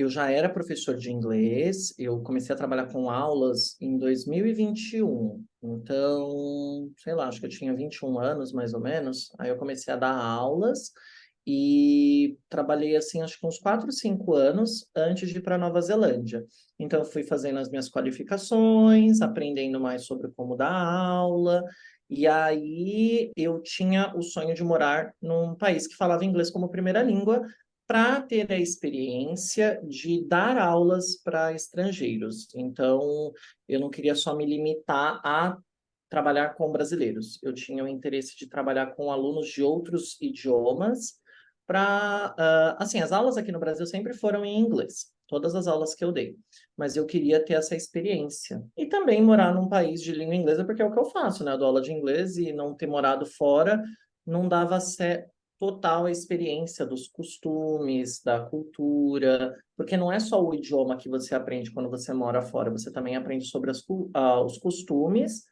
eu já era professor de inglês, eu comecei a trabalhar com aulas em 2021. Então, sei lá, acho que eu tinha 21 anos, mais ou menos. Aí eu comecei a dar aulas e trabalhei, assim, acho que uns 4, 5 anos antes de ir para Nova Zelândia. Então, eu fui fazendo as minhas qualificações, aprendendo mais sobre como dar aula. E aí eu tinha o sonho de morar num país que falava inglês como primeira língua, para ter a experiência de dar aulas para estrangeiros. Então, eu não queria só me limitar a trabalhar com brasileiros. Eu tinha o interesse de trabalhar com alunos de outros idiomas para, assim, as aulas aqui no Brasil sempre foram em inglês, todas as aulas que eu dei, mas eu queria ter essa experiência. E também morar num país de língua inglesa, porque é o que eu faço, né? Eu dou aula de inglês e não ter morado fora não dava total a experiência dos costumes, da cultura, porque não é só o idioma que você aprende quando você mora fora, você também aprende sobre os costumes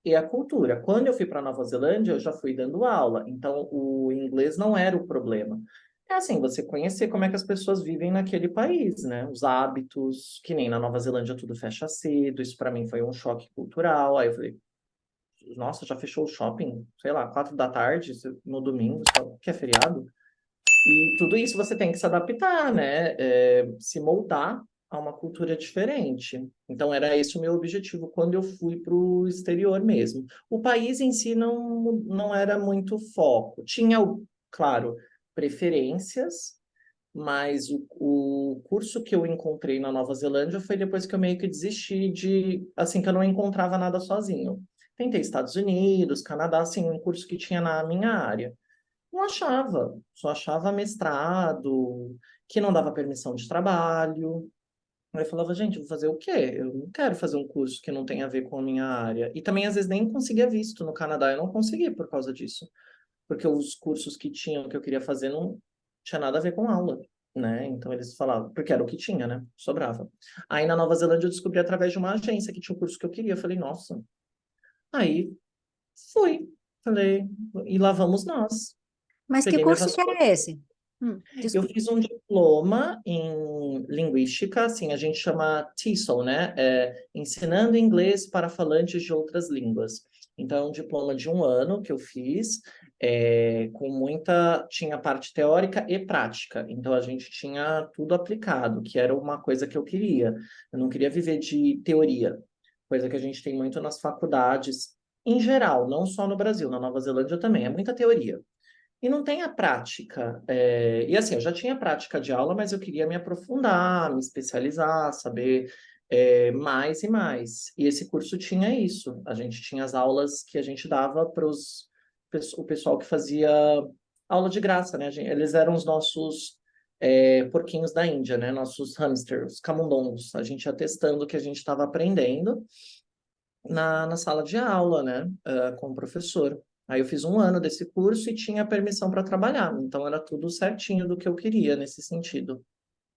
e a cultura. Quando eu fui para Nova Zelândia, eu já fui dando aula, então o inglês não era o problema. É assim, você conhecer como é que as pessoas vivem naquele país, né? Os hábitos, que nem na Nova Zelândia tudo fecha cedo, isso para mim foi um choque cultural. Aí eu falei, nossa, já fechou o shopping, sei lá, 4 da tarde no domingo, só que é feriado. E tudo isso você tem que se adaptar, né? Se moldar a uma cultura diferente. Então, era esse o meu objetivo quando eu fui para o exterior mesmo. O país em si não era muito foco. Tinha, claro, preferências, mas o curso que eu encontrei na Nova Zelândia foi depois que eu meio que desisti de, assim, que eu não encontrava nada sozinho. Tentei Estados Unidos, Canadá, assim, um curso que tinha na minha área. Não achava, só achava mestrado, que não dava permissão de trabalho. Aí eu falava, gente, eu vou fazer o quê? Eu não quero fazer um curso que não tem a ver com a minha área. E também, às vezes, nem conseguia visto no Canadá. Eu não consegui por causa disso. Porque os cursos que tinham, que eu queria fazer, não tinha nada a ver com aula, né? Então, eles falavam, porque era o que tinha, né? Sobrava. Aí, na Nova Zelândia, eu descobri através de uma agência que tinha o curso que eu queria. Eu falei, nossa. Aí, fui. Falei, e lá vamos nós. Mas que Peguei minha curso que vassoura. era esse? Eu Desculpa. fiz um diploma em linguística, assim, a gente chama TESOL, né? Ensinando inglês para falantes de outras línguas. Então, é um diploma de um ano que eu fiz, com muita... Tinha parte teórica e prática. Então, a gente tinha tudo aplicado, que era uma coisa que eu queria. Eu não queria viver de teoria, coisa que a gente tem muito nas faculdades, em geral, não só no Brasil, na Nova Zelândia também, é muita teoria. E não tem a prática. E assim, eu já tinha prática de aula, mas eu queria me aprofundar, me especializar, saber mais e mais. E esse curso tinha isso. A gente tinha as aulas que a gente dava para o pessoal que fazia aula de graça, né? Eles eram os nossos porquinhos da Índia, né? Nossos hamsters, camundongos. A gente ia testando o que a gente estava aprendendo na sala de aula, né, com o professor. Aí eu fiz um ano desse curso e tinha permissão para trabalhar, então era tudo certinho do que eu queria nesse sentido.